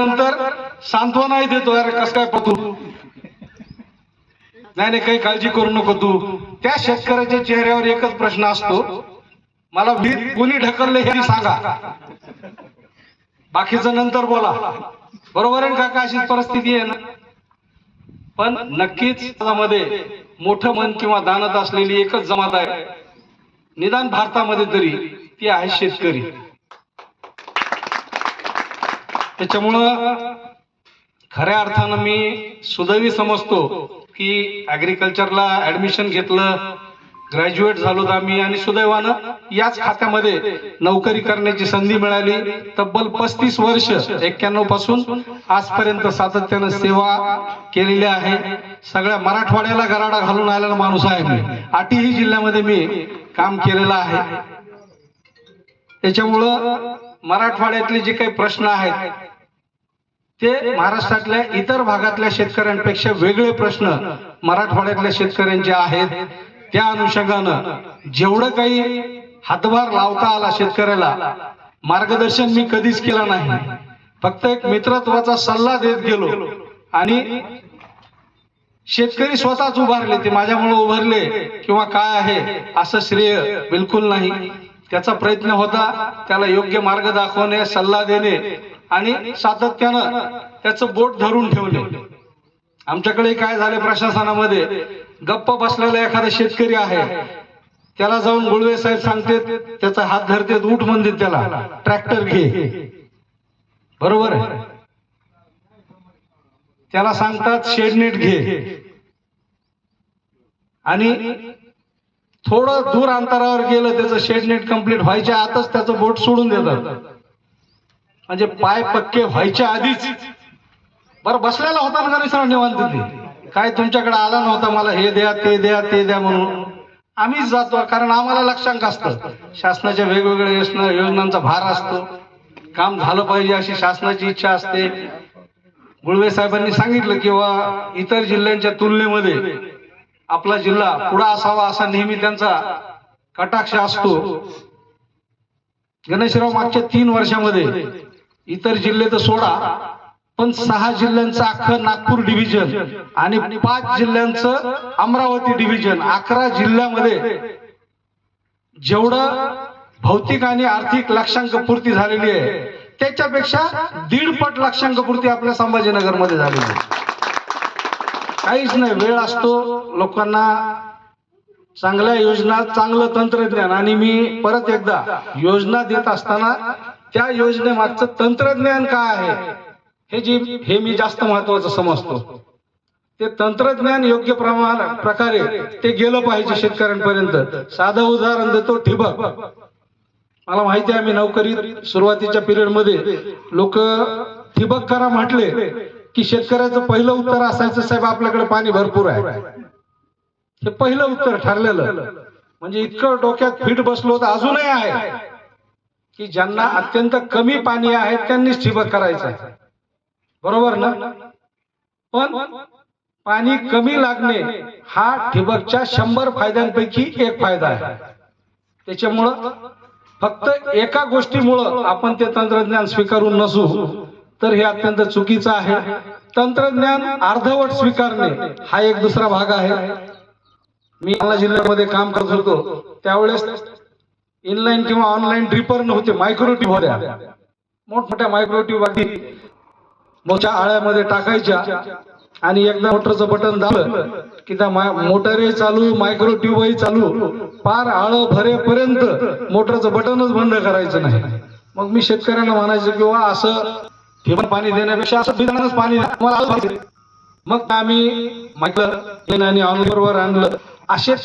नंतर सांत्वनाही देतो, अरे कस काय पतू, नाही काही काळजी करू नको तू. त्या शेतकऱ्याच्या चेहऱ्यावर एकच प्रश्न असतो, मला कोणी ढकलले हे सांगा, बाकीचं नंतर बोला. बरोबर आहे काका, अशीच परिस्थिती आहे ना. पण नक्कीच मध्ये मोठं मन किंवा दानत असलेली एकच जमात आहे, निदान भारतामध्ये तरी, ती आहे शेतकरी. त्याच्यामुळं खऱ्या अर्थानं मी सुदैवी समजतो की ऍग्रिकल्चरला ऍडमिशन घेतलं, ग्रॅज्युएट झालो आम्ही, आणि सुदैवानं याच खात्यामध्ये नोकरी करण्याची संधी मिळाली. तब्बल 35 वर्ष 91 पासून आजपर्यंत सातत्यानं सेवा केलेली आहे. सगळ्या मराठवाड्याला गराडा घालून आलेला माणूस आहे मी. 8ही जिल्ह्यामध्ये मी काम केलेलं आहे. त्याच्यामुळं मराठवाड्यातले जे काही प्रश्न आहेत ते महाराष्ट्रातल्या इतर भागातल्या शेतकऱ्यांपेक्षा वेगळे प्रश्न मराठवाड्यातल्या शेतकऱ्यांचे आहेत. त्या अनुषंगानं जेवढं काही हातभार लावता आला शेतकऱ्याला, मार्गदर्शन मी कधीच केलं नाही, फक्त एक मित्रत्वाचा सल्ला देत गेलो. आणि शेतकरी स्वतःच उभारले, ते माझ्यामुळे उभारले किंवा काय आहे असं श्रेय बिलकुल नाही. त्याचा प्रयत्न होता, त्याला योग्य मार्ग दाखवणे, सल्ला देणे आणि सातत्यानं त्याचं बोट धरून ठेवणे. आमच्याकडे काय झाले, प्रशासनामध्ये गप्प बसलेला एखादा शेतकरी आहे, त्याला जाऊन गुळवे साहेब सांगते, त्याचा हात धरते, उठ म्हणते त्याला, ट्रॅक्टर घे. बरोबर आहे, त्याला सांगतात शेडनेट घे, आणि थोडं दूर अंतरावर गेलं, त्याचं शेडनेट कंप्लीट व्हायच्या आतच त्याचं बोट सोडून देतात. म्हणजे पाय पक्के व्हायच्या आधीच. बरं बसलेला होता ना सर निवांत, ते काय तुमच्याकडे आला नव्हता, मला हे द्या ते द्या ते द्या म्हणून. आम्हीच जातो, कारण आम्हाला लक्षांक असतं, शासनाच्या वेगवेगळ्या योजनांचा भार असतो, काम झालं पाहिजे अशी शासनाची इच्छा असते. गुळवे साहेबांनी सांगितलं किंवा इतर जिल्ह्यांच्या तुलनेमध्ये आपला जिल्हा पुढे असावा असा नेहमी त्यांचा कटाक्ष असतो. गणेशराव मागच्या 3 वर्षामध्ये इतर जिल्हे तर सोडा, पण 6 जिल्ह्यांचं अख्खं नागपूर डिव्हिजन आणि 5 जिल्ह्यांचं अमरावती डिव्हिजन, 11 जिल्ह्यामध्ये जेवढं भौतिक आणि आर्थिक लक्षांक पूर्ती झालेली आहे त्याच्यापेक्षा 1.5 पट लक्षांक पूर्ती आपल्या संभाजीनगर मध्ये झालेली आहे. काहीच नाही, वेळ असतो लोकांना, चांगल्या योजना, चांगलं तंत्रज्ञान. आणि मी परत एकदा, योजना देत असताना त्या योजनेमागचं तंत्रज्ञान काय आहे हे मी जास्त महत्वाचं समजतो. ते तंत्रज्ञान योग्य प्रकारे ते गेलं पाहिजे शेतकऱ्यांपर्यंत. साधं उदाहरण देतो, ठिबक. मला माहिती आहे, आम्ही नोकरीत सुरुवातीच्या पिरियड मध्ये लोक ठिबक करा म्हटले की शेतकऱ्याचं पहिलं उत्तर असायचं, साहेब आपल्याकडे पाणी भरपूर आहे. हे पहिलं उत्तर ठरलेलं. म्हणजे इतकं डोक्यात फिट बसलो होतं, अजूनही आहे, की ज्यांना अत्यंत कमी पाणी आहे त्यांनीच ठिबक करायचं आहे. बरोबर ना. पण पाणी कमी लागणे हा ठिबकच्या 100 फायद्यांपैकी एक फायदा आहे. त्याच्यामुळं फक्त एका गोष्टीमुळं आपण ते तंत्रज्ञान स्वीकारून नसू तर हे अत्यंत चुकीचं आहे. तंत्रज्ञान अर्धवट स्वीकारणे हा एक दुसरा भाग आहे. मी जालना जिल्ह्यामध्ये काम करत होतो त्यावेळेस इनलाईन किंवा ऑनलाईन ड्रिपर नव्हते, मायक्रोट्यूब होत्या. मोठमोठ्या मायक्रोट्यूब अगदी मोठ्या आळ्यामध्ये टाकायच्या, आणि एकदा मोटरचं बटन दाबलं की त्या मोटरही चालू, मायक्रोट्यूबही चालू, पार आळं भरेपर्यंत मोटरचं बटनच बंद करायचं नाही. मग मी शेतकऱ्यांना म्हणायचं किंवा असं ठिबक पाणी देण्यापेक्षा असं बिनानच पाणी द्या. मग आम्ही मायक्रो आणि ऑनलाईनवर आणलं. असे